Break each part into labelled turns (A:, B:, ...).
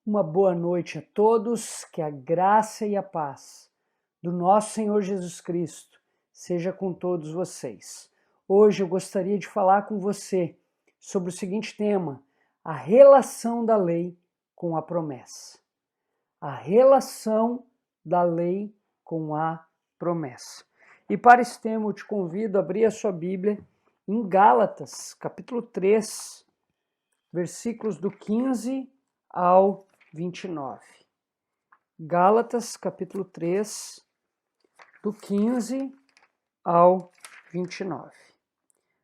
A: Uma boa noite a todos, que a graça e a paz do nosso Senhor Jesus Cristo seja com todos vocês. Hoje eu gostaria de falar com você sobre o seguinte tema: a relação da lei com a promessa. A relação da lei com a promessa. E para esse tema eu te convido a abrir a sua Bíblia em Gálatas, capítulo 3, versículos do 15 ao 29. Gálatas, capítulo 3, do 15 ao 29.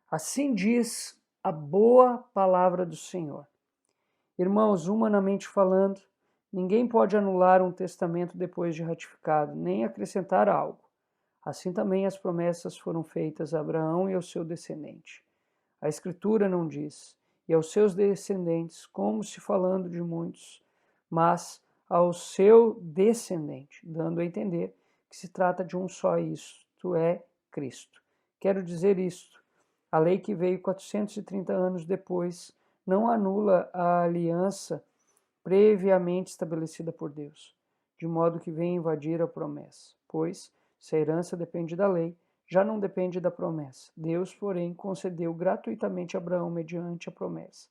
A: Assim diz a boa palavra do Senhor. Irmãos, humanamente falando, ninguém pode anular um testamento depois de ratificado, nem acrescentar algo. Assim também as promessas foram feitas a Abraão e ao seu descendente. A Escritura não diz, e aos seus descendentes, como se falando de muitos, mas ao seu descendente, dando a entender que se trata de um só, isto é, Cristo. Quero dizer isto: a lei que veio 430 anos depois não anula a aliança previamente estabelecida por Deus, de modo que vem invadir a promessa, pois, se a herança depende da lei, já não depende da promessa. Deus, porém, concedeu gratuitamente a Abraão mediante a promessa.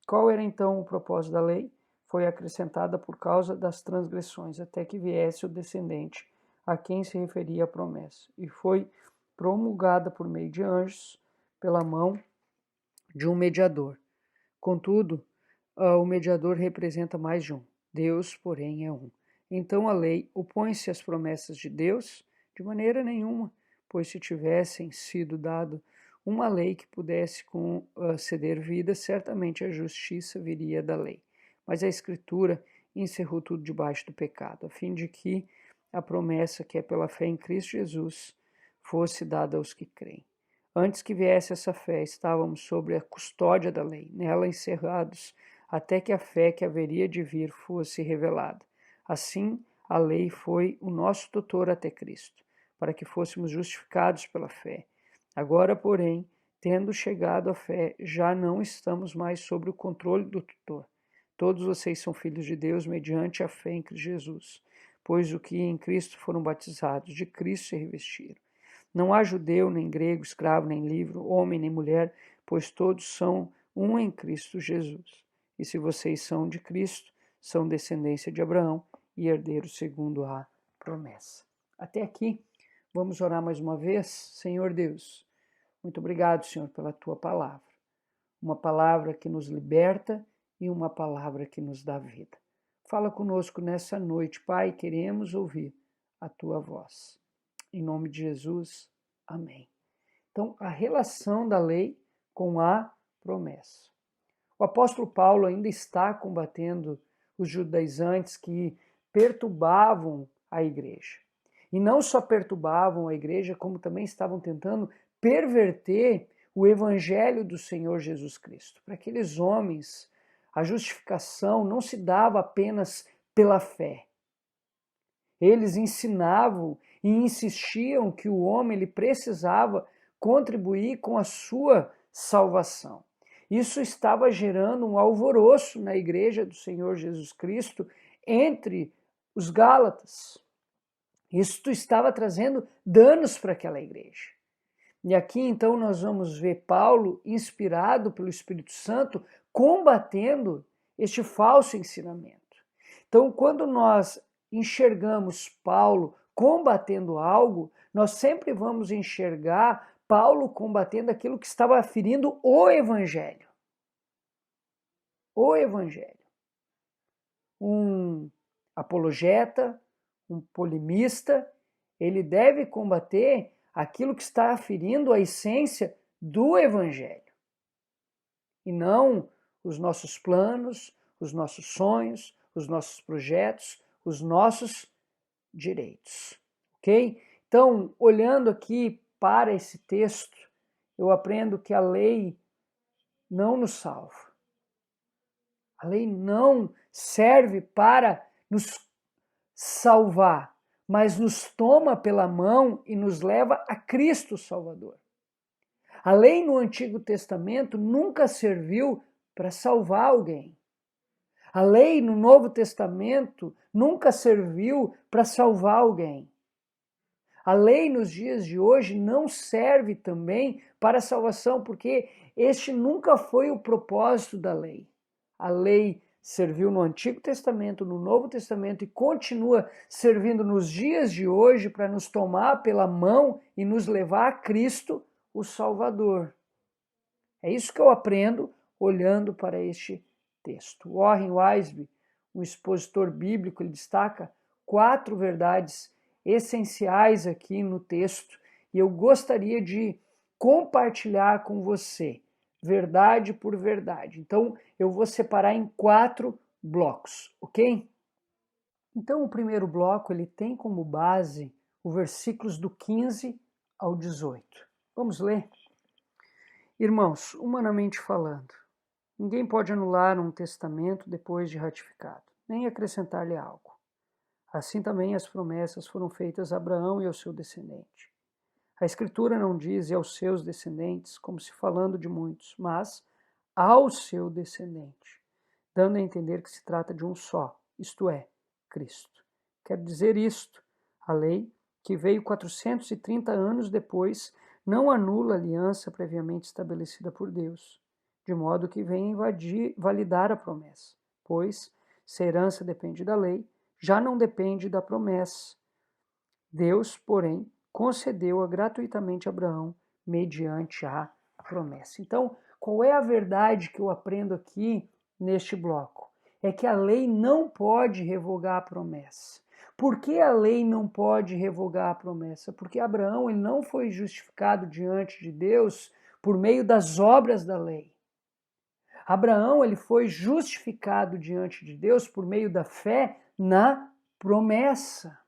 A: Qual era então o propósito da lei? Foi acrescentada por causa das transgressões, até que viesse o descendente a quem se referia a promessa, e foi promulgada por meio de anjos, pela mão de um mediador. Contudo, o mediador representa mais de um. Deus, porém, é um. Então a lei opõe-se às promessas de Deus? De maneira nenhuma, pois se tivessem sido dado uma lei que pudesse conceder vida, certamente a justiça viria da lei. Mas a Escritura encerrou tudo debaixo do pecado, a fim de que a promessa que é pela fé em Cristo Jesus fosse dada aos que creem. Antes que viesse essa fé, estávamos sob a custódia da lei, nela encerrados, até que a fé que haveria de vir fosse revelada. Assim, a lei foi o nosso tutor até Cristo, para que fôssemos justificados pela fé. Agora, porém, tendo chegado à fé, já não estamos mais sob o controle do tutor. Todos vocês são filhos de Deus mediante a fé em Cristo Jesus, pois o que em Cristo foram batizados, de Cristo se revestiram. Não há judeu, nem grego, escravo, nem livre, homem, nem mulher, pois todos são um em Cristo Jesus. E se vocês são de Cristo, são descendência de Abraão e herdeiros segundo a promessa. Até aqui, vamos orar mais uma vez. Senhor Deus, muito obrigado, Senhor, pela tua palavra. Uma palavra que nos liberta e uma palavra que nos dá vida. Fala conosco nessa noite, Pai, queremos ouvir a tua voz. Em nome de Jesus, amém. Então, a relação da lei com a promessa. O apóstolo Paulo ainda está combatendo os judaizantes que perturbavam a igreja. E não só perturbavam a igreja, como também estavam tentando perverter o evangelho do Senhor Jesus Cristo. Para aqueles homens, a justificação não se dava apenas pela fé. Eles ensinavam e insistiam que o homem ele precisava contribuir com a sua salvação. Isso estava gerando um alvoroço na igreja do Senhor Jesus Cristo entre os Gálatas. Isso estava trazendo danos para aquela igreja. E aqui então nós vamos ver Paulo, inspirado pelo Espírito Santo, combatendo este falso ensinamento. Então, quando nós enxergamos Paulo combatendo algo, nós sempre vamos enxergar Paulo combatendo aquilo que estava ferindo o Evangelho. O Evangelho. Um apologeta, um polemista, ele deve combater aquilo que está ferindo a essência do Evangelho. E não os nossos planos, os nossos sonhos, os nossos projetos, os nossos direitos, ok? Então, olhando aqui para esse texto, eu aprendo que a lei não nos salva. A lei não serve para nos salvar, mas nos toma pela mão e nos leva a Cristo Salvador. A lei no Antigo Testamento nunca serviu para salvar alguém. A lei no Novo Testamento nunca serviu para salvar alguém. A lei nos dias de hoje não serve também para a salvação, porque este nunca foi o propósito da lei. A lei serviu no Antigo Testamento, no Novo Testamento e continua servindo nos dias de hoje para nos tomar pela mão e nos levar a Cristo, o Salvador. É isso que eu aprendo olhando para este texto. Warren Wiersbe, um expositor bíblico, ele destaca 4 verdades essenciais aqui no texto e eu gostaria de compartilhar com você, verdade por verdade. Então, eu vou separar em 4 blocos, ok? Então, o primeiro bloco, ele tem como base os versículos do 15 ao 18. Vamos ler? Irmãos, humanamente falando, ninguém pode anular um testamento depois de ratificado, nem acrescentar-lhe algo. Assim também as promessas foram feitas a Abraão e ao seu descendente. A Escritura não diz e aos seus descendentes, como se falando de muitos, mas ao seu descendente, dando a entender que se trata de um só, isto é, Cristo. Quer dizer isto, a lei, que veio 430 anos depois, não anula a aliança previamente estabelecida por Deus, de modo que vem validar a promessa, pois, se a herança depende da lei, já não depende da promessa. Deus, porém, concedeu-a gratuitamente a Abraão mediante a promessa. Então, qual é a verdade que eu aprendo aqui neste bloco? É que a lei não pode revogar a promessa. Por que a lei não pode revogar a promessa? Porque Abraão ele não foi justificado diante de Deus por meio das obras da lei. Abraão ele foi justificado diante de Deus por meio da fé na promessa.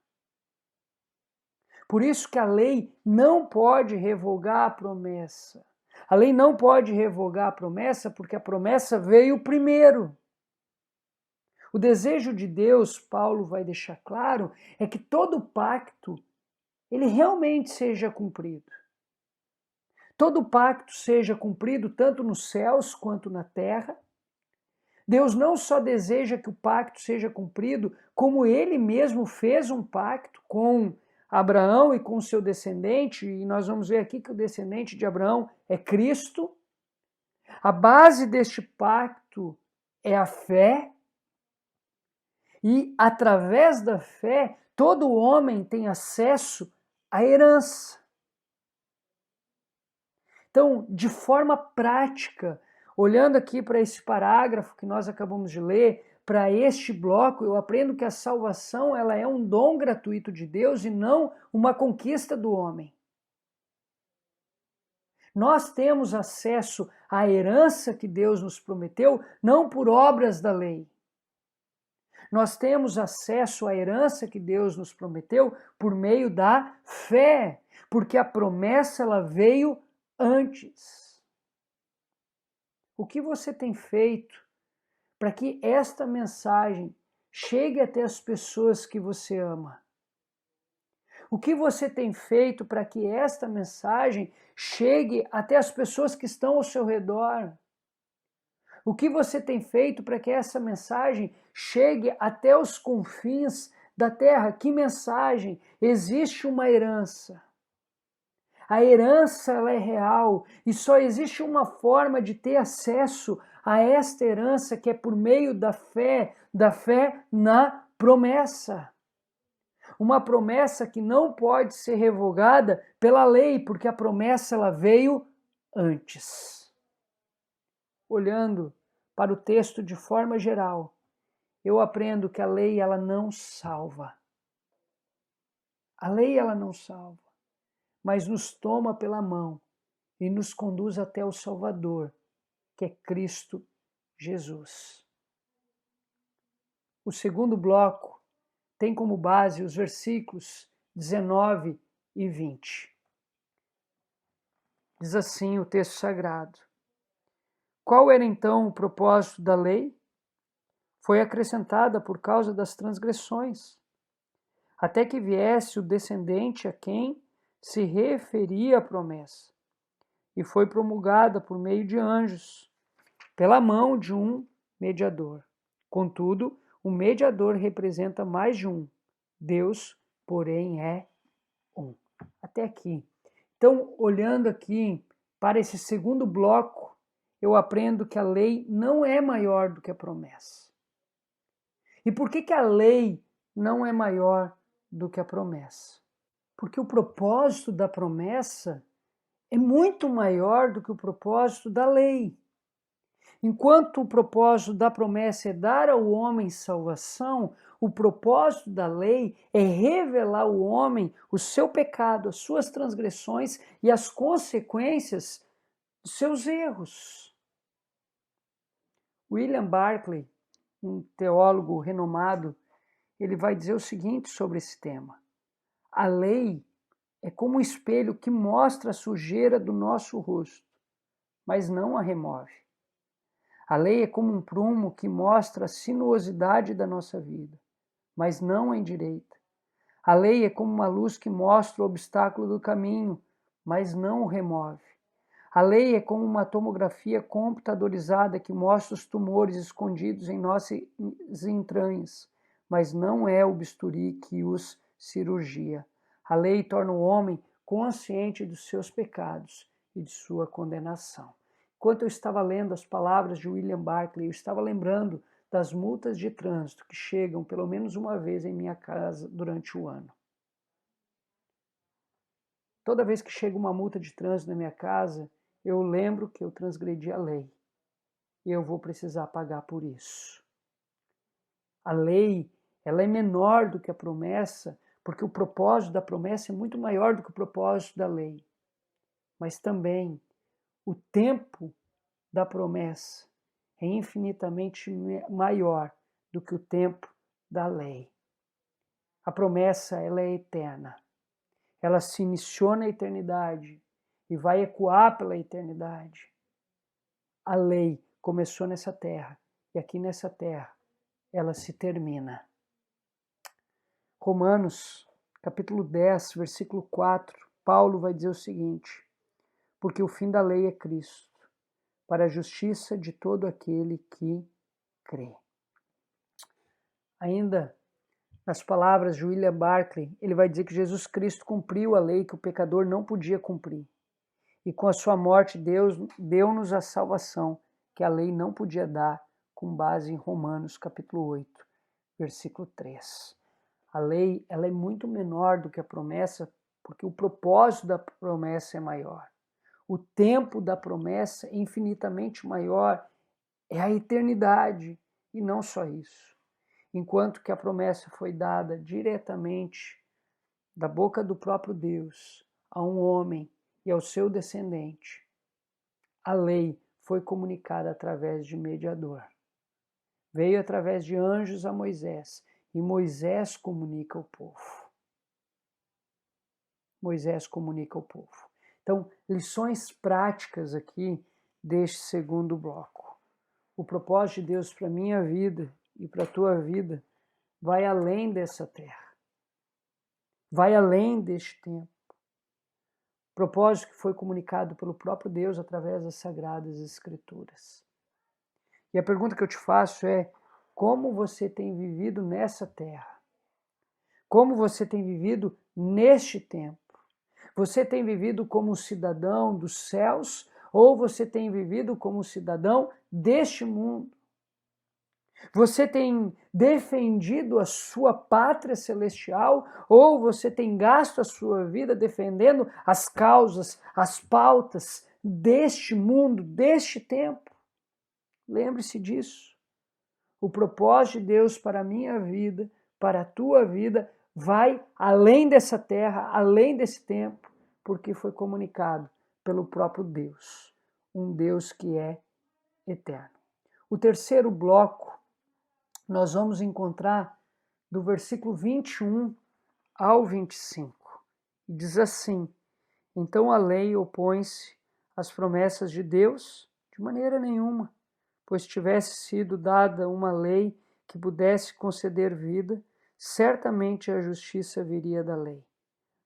A: Por isso que a lei não pode revogar a promessa. A lei não pode revogar a promessa porque a promessa veio primeiro. O desejo de Deus, Paulo vai deixar claro, é que todo pacto ele realmente seja cumprido. Todo pacto seja cumprido tanto nos céus quanto na terra. Deus não só deseja que o pacto seja cumprido, como ele mesmo fez um pacto com Abraão e com seu descendente, e nós vamos ver aqui que o descendente de Abraão é Cristo. A base deste pacto é a fé, e através da fé, todo homem tem acesso à herança. Então, de forma prática, olhando aqui para esse parágrafo que nós acabamos de ler, para este bloco, eu aprendo que a salvação ela é um dom gratuito de Deus e não uma conquista do homem. Nós temos acesso à herança que Deus nos prometeu, não por obras da lei. Nós temos acesso à herança que Deus nos prometeu por meio da fé, porque a promessa ela veio antes. O que você tem feito para que esta mensagem chegue até as pessoas que você ama? O que você tem feito para que esta mensagem chegue até as pessoas que estão ao seu redor? O que você tem feito para que essa mensagem chegue até os confins da terra? Que mensagem? Existe uma herança. A herança ela é real e só existe uma forma de ter acesso a esta herança que é por meio da fé na promessa. Uma promessa que não pode ser revogada pela lei, porque a promessa ela veio antes. Olhando para o texto de forma geral, eu aprendo que a lei ela não salva. A lei ela não salva, mas nos toma pela mão e nos conduz até o Salvador, que é Cristo Jesus. O segundo bloco tem como base os versículos 19 e 20. Diz assim o texto sagrado: Qual era então o propósito da lei? Foi acrescentada por causa das transgressões, até que viesse o descendente a quem se referia a promessa, e foi promulgada por meio de anjos, pela mão de um mediador. Contudo, o mediador representa mais de um. Deus, porém, é um. Até aqui. Então, olhando aqui para esse segundo bloco, eu aprendo que a lei não é maior do que a promessa. E por que a lei não é maior do que a promessa? Porque o propósito da promessa é muito maior do que o propósito da lei. Enquanto o propósito da promessa é dar ao homem salvação, o propósito da lei é revelar ao homem o seu pecado, as suas transgressões e as consequências dos seus erros. William Barclay, um teólogo renomado, ele vai dizer o seguinte sobre esse tema: a lei é como um espelho que mostra a sujeira do nosso rosto, mas não a remove. A lei é como um prumo que mostra a sinuosidade da nossa vida, mas não a endireita. A lei é como uma luz que mostra o obstáculo do caminho, mas não o remove. A lei é como uma tomografia computadorizada que mostra os tumores escondidos em nossas entranhas, mas não é o bisturi que os cirurgia. A lei torna o homem consciente dos seus pecados e de sua condenação. Enquanto eu estava lendo as palavras de William Barclay, eu estava lembrando das multas de trânsito que chegam pelo menos uma vez em minha casa durante o ano. Toda vez que chega uma multa de trânsito na minha casa, eu lembro que eu transgredi a lei e eu vou precisar pagar por isso. A lei, ela é menor do que a promessa, porque o propósito da promessa é muito maior do que o propósito da lei. Mas também o tempo da promessa é infinitamente maior do que o tempo da lei. A promessa, ela é eterna. Ela se iniciou na eternidade e vai ecoar pela eternidade. A lei começou nessa terra e aqui nessa terra ela se termina. Romanos, capítulo 10, versículo 4, Paulo vai dizer o seguinte: porque o fim da lei é Cristo, para a justiça de todo aquele que crê. Ainda nas palavras de William Barclay, ele vai dizer que Jesus Cristo cumpriu a lei que o pecador não podia cumprir. E com a sua morte, Deus deu-nos a salvação que a lei não podia dar, com base em Romanos capítulo 8, versículo 3. A lei, ela é muito menor do que a promessa, porque o propósito da promessa é maior. O tempo da promessa é infinitamente maior, é a eternidade, e não só isso. Enquanto que a promessa foi dada diretamente da boca do próprio Deus a um homem e ao seu descendente, a lei foi comunicada através de mediador. Veio através de anjos a Moisés, e Moisés comunica ao povo. Moisés comunica ao povo. Então, lições práticas aqui deste segundo bloco. O propósito de Deus para a minha vida e para a tua vida vai além dessa terra. Vai além deste tempo. Propósito que foi comunicado pelo próprio Deus através das Sagradas Escrituras. E a pergunta que eu te faço é: como você tem vivido nessa terra? Como você tem vivido neste tempo? Você tem vivido como um cidadão dos céus ou você tem vivido como um cidadão deste mundo? Você tem defendido a sua pátria celestial ou você tem gasto a sua vida defendendo as causas, as pautas deste mundo, deste tempo? Lembre-se disso. O propósito de Deus para a minha vida, para a tua vida, vai além dessa terra, além desse tempo, porque foi comunicado pelo próprio Deus, um Deus que é eterno. O terceiro bloco nós vamos encontrar do versículo 21 ao 25. Diz assim: então a lei opõe-se às promessas de Deus? De maneira nenhuma, pois tivesse sido dada uma lei que pudesse conceder vida, certamente a justiça viria da lei.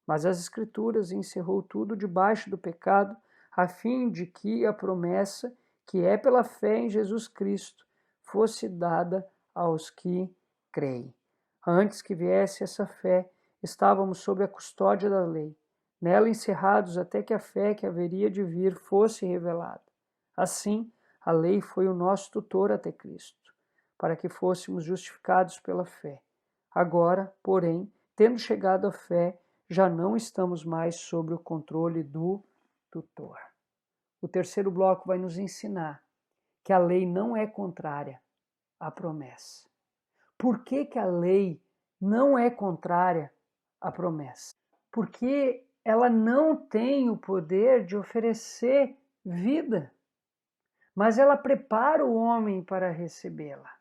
A: Mas as Escrituras encerrou tudo debaixo do pecado, a fim de que a promessa, que é pela fé em Jesus Cristo, fosse dada aos que creem. Antes que viesse essa fé, estávamos sob a custódia da lei, nela encerrados até que a fé que haveria de vir fosse revelada. Assim, a lei foi o nosso tutor até Cristo, para que fôssemos justificados pela fé. Agora, porém, tendo chegado à fé, já não estamos mais sob o controle do tutor. O terceiro bloco vai nos ensinar que a lei não é contrária à promessa. Por que que a lei não é contrária à promessa? Porque ela não tem o poder de oferecer vida, mas ela prepara o homem para recebê-la.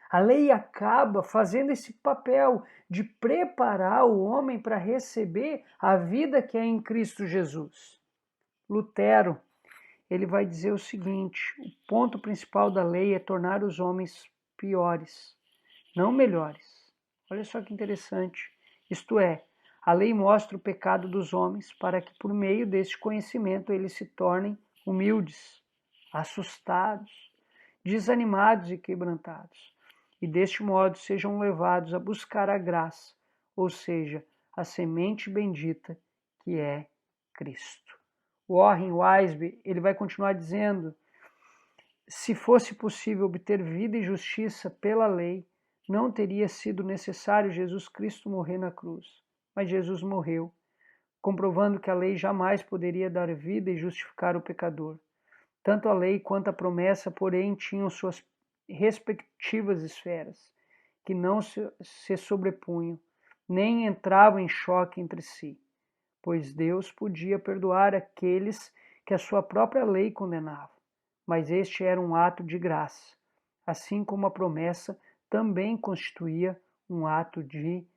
A: A lei acaba fazendo esse papel de preparar o homem para receber a vida que é em Cristo Jesus. Lutero, ele vai dizer o seguinte: o ponto principal da lei é tornar os homens piores, não melhores. Olha só que interessante. Isto é, a lei mostra o pecado dos homens para que por meio deste conhecimento eles se tornem humildes, assustados, desanimados e quebrantados, e deste modo sejam levados a buscar a graça, ou seja, a semente bendita que é Cristo. Warren Wiersbe, ele vai continuar dizendo: se fosse possível obter vida e justiça pela lei, não teria sido necessário Jesus Cristo morrer na cruz. Mas Jesus morreu, comprovando que a lei jamais poderia dar vida e justificar o pecador. Tanto a lei quanto a promessa, porém, tinham suas respectivas esferas, que não se sobrepunham, nem entravam em choque entre si, pois Deus podia perdoar aqueles que a sua própria lei condenava, mas este era um ato de graça, assim como a promessa também constituía um ato de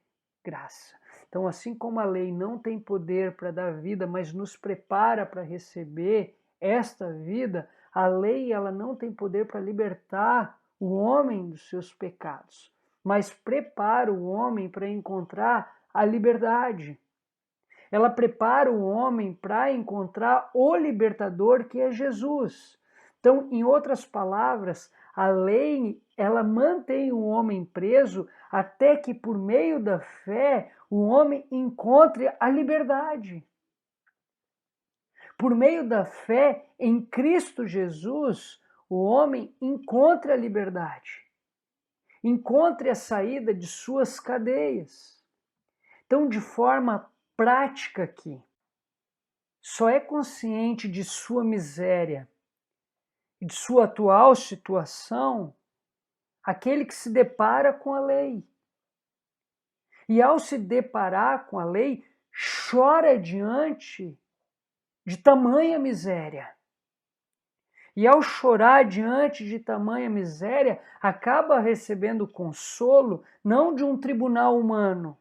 A: graça. Então, assim como a lei não tem poder para dar vida, mas nos prepara para receber esta vida, a lei ela não tem poder para libertar o homem dos seus pecados, mas prepara o homem para encontrar a liberdade. Ela prepara o homem para encontrar o libertador que é Jesus. Então, em outras palavras, a lei ela mantém o homem preso até que por meio da fé o homem encontre a liberdade. Por meio da fé em Cristo Jesus, o homem encontra a liberdade, encontre a saída de suas cadeias. Então, de forma prática aqui, só é consciente de sua miséria e de sua atual situação aquele que se depara com a lei. E ao se deparar com a lei, chora diante de tamanha miséria. E ao chorar diante de tamanha miséria, acaba recebendo consolo não de um tribunal humano,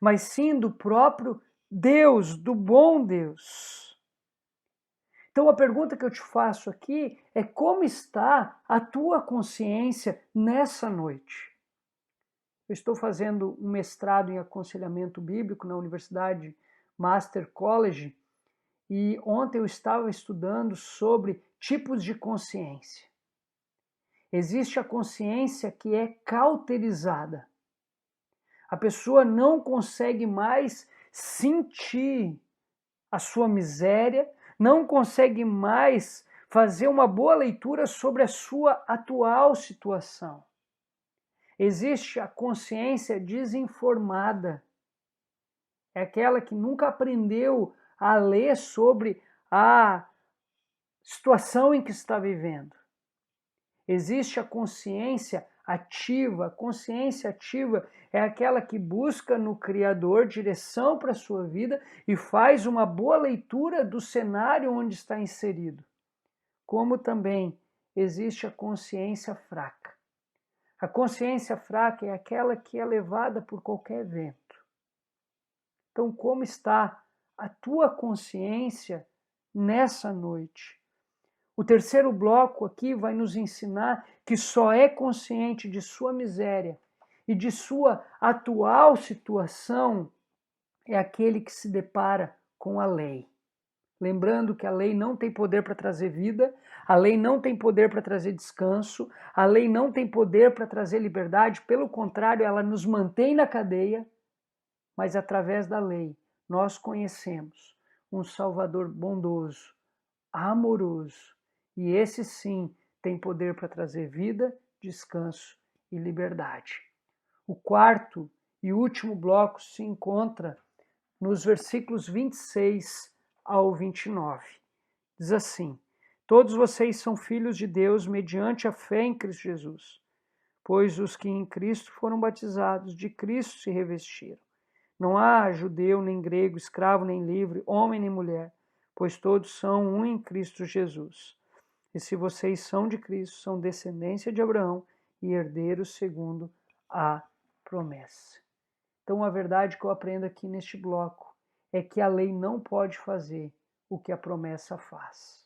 A: mas sim do próprio Deus, do bom Deus. Então a pergunta que eu te faço aqui é: como está a tua consciência nessa noite? Eu estou fazendo um mestrado em aconselhamento bíblico na Universidade Master College e ontem eu estava estudando sobre tipos de consciência. Existe a consciência que é cauterizada. A pessoa não consegue mais sentir a sua miséria, não consegue mais fazer uma boa leitura sobre a sua atual situação. Existe a consciência desinformada. É aquela que nunca aprendeu a ler sobre a situação em que está vivendo. Existe a consciência ativa. A consciência ativa é aquela que busca no Criador direção para a sua vida e faz uma boa leitura do cenário onde está inserido. Como também existe a consciência fraca. A consciência fraca é aquela que é levada por qualquer vento. Então, como está a tua consciência nessa noite? O terceiro bloco aqui vai nos ensinar que só é consciente de sua miséria e de sua atual situação é aquele que se depara com a lei. Lembrando que a lei não tem poder para trazer vida, A lei não tem poder para trazer descanso, a lei não tem poder para trazer liberdade, pelo contrário, ela nos mantém na cadeia, mas através da lei nós conhecemos um Salvador bondoso, amoroso, e esse sim tem poder para trazer vida, descanso e liberdade. O quarto e último bloco se encontra nos versículos 26 ao 29. Diz assim: todos vocês são filhos de Deus mediante a fé em Cristo Jesus, pois os que em Cristo foram batizados, de Cristo se revestiram. Não há judeu, nem grego, escravo, nem livre, homem, nem mulher, pois todos são um em Cristo Jesus. E se vocês são de Cristo, são descendência de Abraão e herdeiros segundo a promessa. Então, a verdade que eu aprendo aqui neste bloco é que a lei não pode fazer o que a promessa faz.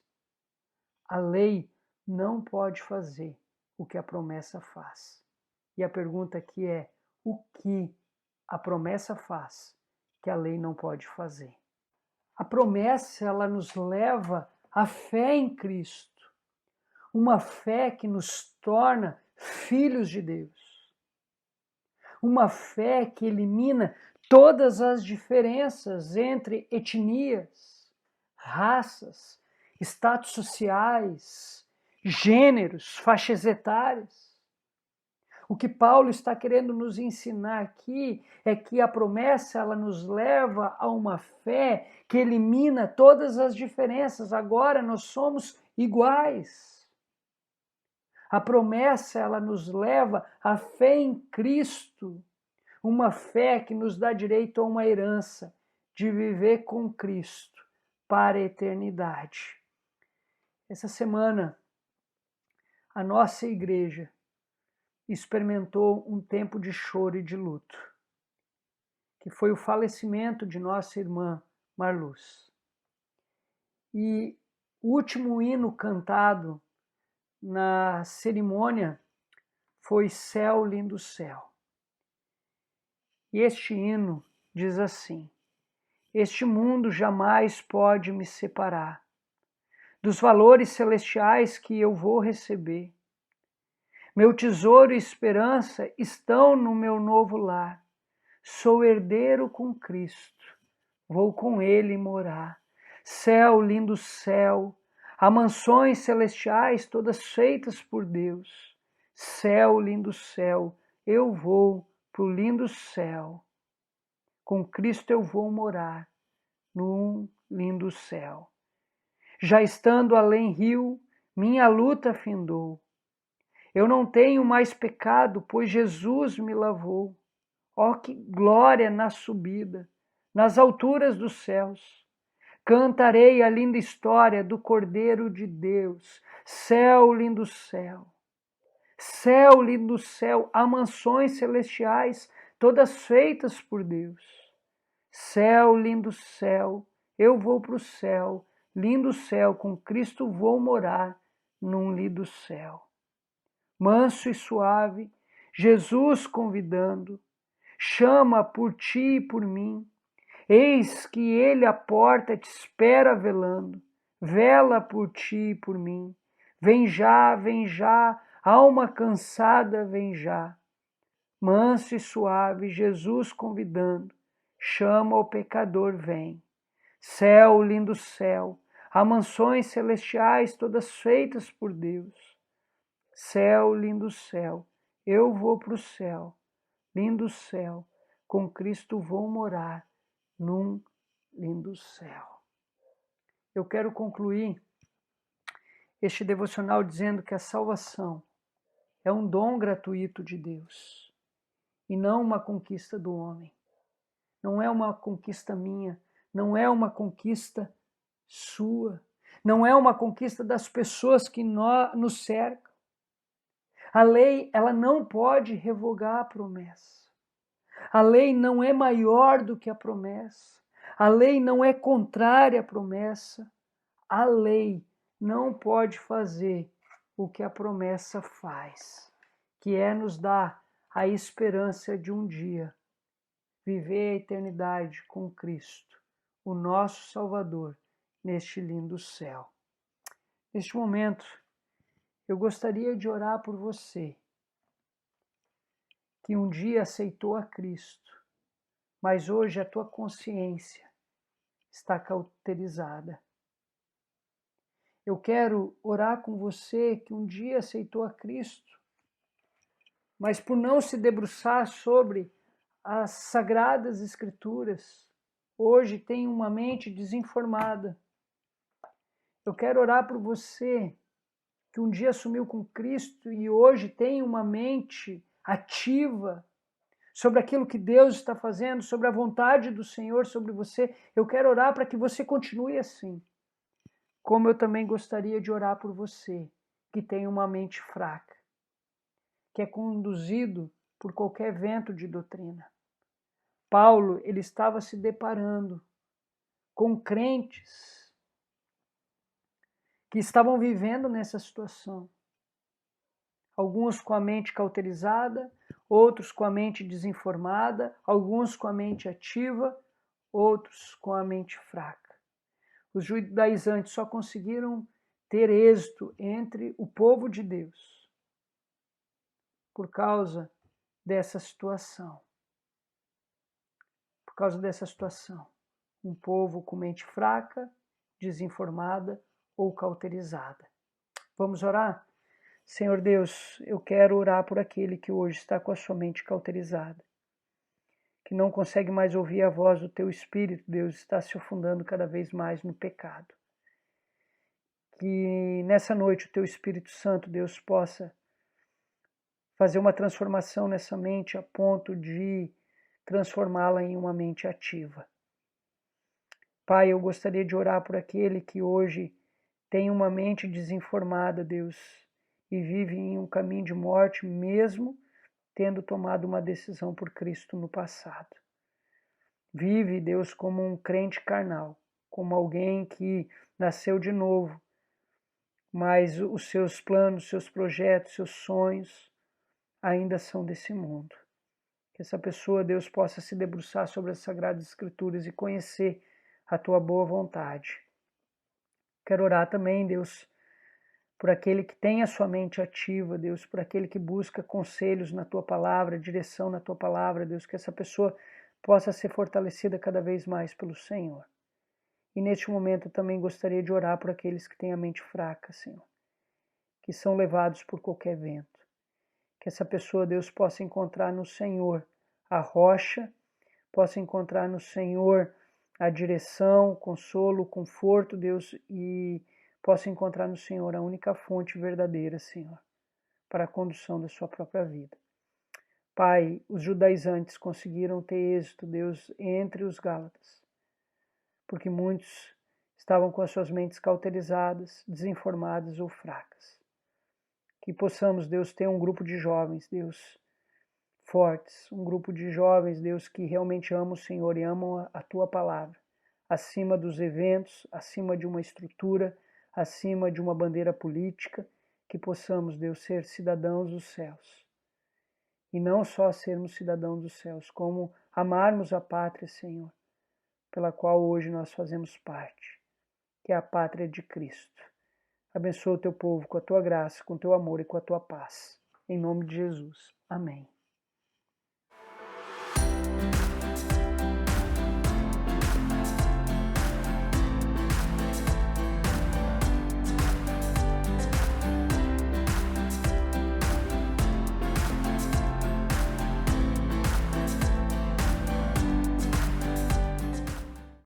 A: A lei não pode fazer o que a promessa faz. E a pergunta aqui é: o que a promessa faz que a lei não pode fazer? A promessa, ela nos leva à fé em Cristo, uma fé que nos torna filhos de Deus, uma fé que elimina todas as diferenças entre etnias, raças, status sociais, gêneros, faixas etárias. O que Paulo está querendo nos ensinar aqui é que a promessa ela nos leva a uma fé que elimina todas as diferenças. Agora nós somos iguais. A promessa ela nos leva à fé em Cristo, uma fé que nos dá direito a uma herança de viver com Cristo para a eternidade. Essa semana, a nossa igreja experimentou um tempo de choro e de luto, que foi o falecimento de nossa irmã Marluz. E o último hino cantado na cerimônia foi Céu, Lindo Céu. E este hino diz assim: este mundo jamais pode me separar dos valores celestiais que eu vou receber. Meu tesouro e esperança estão no meu novo lar. Sou herdeiro com Cristo, vou com Ele morar. Céu, lindo céu, há mansões celestiais todas feitas por Deus. Céu, lindo céu, eu vou pro lindo céu. Com Cristo eu vou morar num lindo céu. Já estando além rio, minha luta findou. Eu não tenho mais pecado, pois Jesus me lavou. Ó, que glória na subida, nas alturas dos céus. Cantarei a linda história do Cordeiro de Deus. Céu, lindo céu. Céu, lindo céu, há mansões celestiais, todas feitas por Deus. Céu, lindo céu, eu vou para o céu. Lindo céu, com Cristo vou morar num lindo céu. Manso e suave, Jesus convidando, chama por ti e por mim. Eis que ele à porta te espera velando, vela por ti e por mim. Vem já, alma cansada, vem já. Manso e suave, Jesus convidando, chama o pecador, vem. Céu, lindo céu, há mansões celestiais todas feitas por Deus. Céu, lindo céu, eu vou para o céu, lindo céu, com Cristo vou morar num lindo céu. Eu quero concluir este devocional dizendo que a salvação é um dom gratuito de Deus e não uma conquista do homem. Não é uma conquista minha, não é uma conquista sua, não é uma conquista das pessoas que nos cercam. A lei, ela não pode revogar a promessa. A lei não é maior do que a promessa. A lei não é contrária à promessa. A lei não pode fazer o que a promessa faz, que é nos dar a esperança de um dia viver a eternidade com Cristo, o nosso Salvador, neste lindo céu. Neste momento, eu gostaria de orar por você que um dia aceitou a Cristo, mas hoje a tua consciência está cauterizada. Eu quero orar com você que um dia aceitou a Cristo, mas por não se debruçar sobre as sagradas Escrituras, hoje tem uma mente desinformada. Eu quero orar por você que um dia assumiu com Cristo e hoje tem uma mente ativa sobre aquilo que Deus está fazendo, sobre a vontade do Senhor sobre você. Eu quero orar para que você continue assim. Como eu também gostaria de orar por você que tem uma mente fraca, que é conduzido por qualquer vento de doutrina. Paulo, ele estava se deparando com crentes que estavam vivendo nessa situação. Alguns com a mente cauterizada, outros com a mente desinformada, alguns com a mente ativa, outros com a mente fraca. Os judaizantes só conseguiram ter êxito entre o povo de Deus por causa dessa situação. Por causa dessa situação. Um povo com mente fraca, desinformada ou cauterizada. Vamos orar? Senhor Deus, eu quero orar por aquele que hoje está com a sua mente cauterizada, que não consegue mais ouvir a voz do teu Espírito, Deus, está se afundando cada vez mais no pecado. Que nessa noite o teu Espírito Santo, Deus, possa fazer uma transformação nessa mente a ponto de transformá-la em uma mente ativa. Pai, eu gostaria de orar por aquele que hoje tem uma mente desinformada, Deus, e vive em um caminho de morte, mesmo tendo tomado uma decisão por Cristo no passado. Vive, Deus, como um crente carnal, como alguém que nasceu de novo, mas os seus planos, seus projetos, seus sonhos ainda são desse mundo. Que essa pessoa, Deus, possa se debruçar sobre as Sagradas Escrituras e conhecer a tua boa vontade. Quero orar também, Deus, por aquele que tem a sua mente ativa, Deus, por aquele que busca conselhos na tua palavra, direção na tua palavra, Deus, que essa pessoa possa ser fortalecida cada vez mais pelo Senhor. E neste momento eu também gostaria de orar por aqueles que têm a mente fraca, Senhor, que são levados por qualquer vento. Que essa pessoa, Deus, possa encontrar no Senhor a rocha, possa encontrar no Senhor a direção, o consolo, o conforto, Deus, e possa encontrar no Senhor a única fonte verdadeira, Senhor, para a condução da sua própria vida. Pai, os judaizantes conseguiram ter êxito, Deus, entre os gálatas, porque muitos estavam com as suas mentes cauterizadas, desinformadas ou fracas. Que possamos, Deus, ter um grupo de jovens, Deus, fortes, um grupo de jovens, Deus, que realmente amam o Senhor e amam a tua palavra, acima dos eventos, acima de uma estrutura, acima de uma bandeira política, que possamos, Deus, ser cidadãos dos céus. E não só sermos cidadãos dos céus, como amarmos a pátria, Senhor, pela qual hoje nós fazemos parte, que é a pátria de Cristo. Abençoa o teu povo com a tua graça, com o teu amor e com a tua paz. Em nome de Jesus. Amém.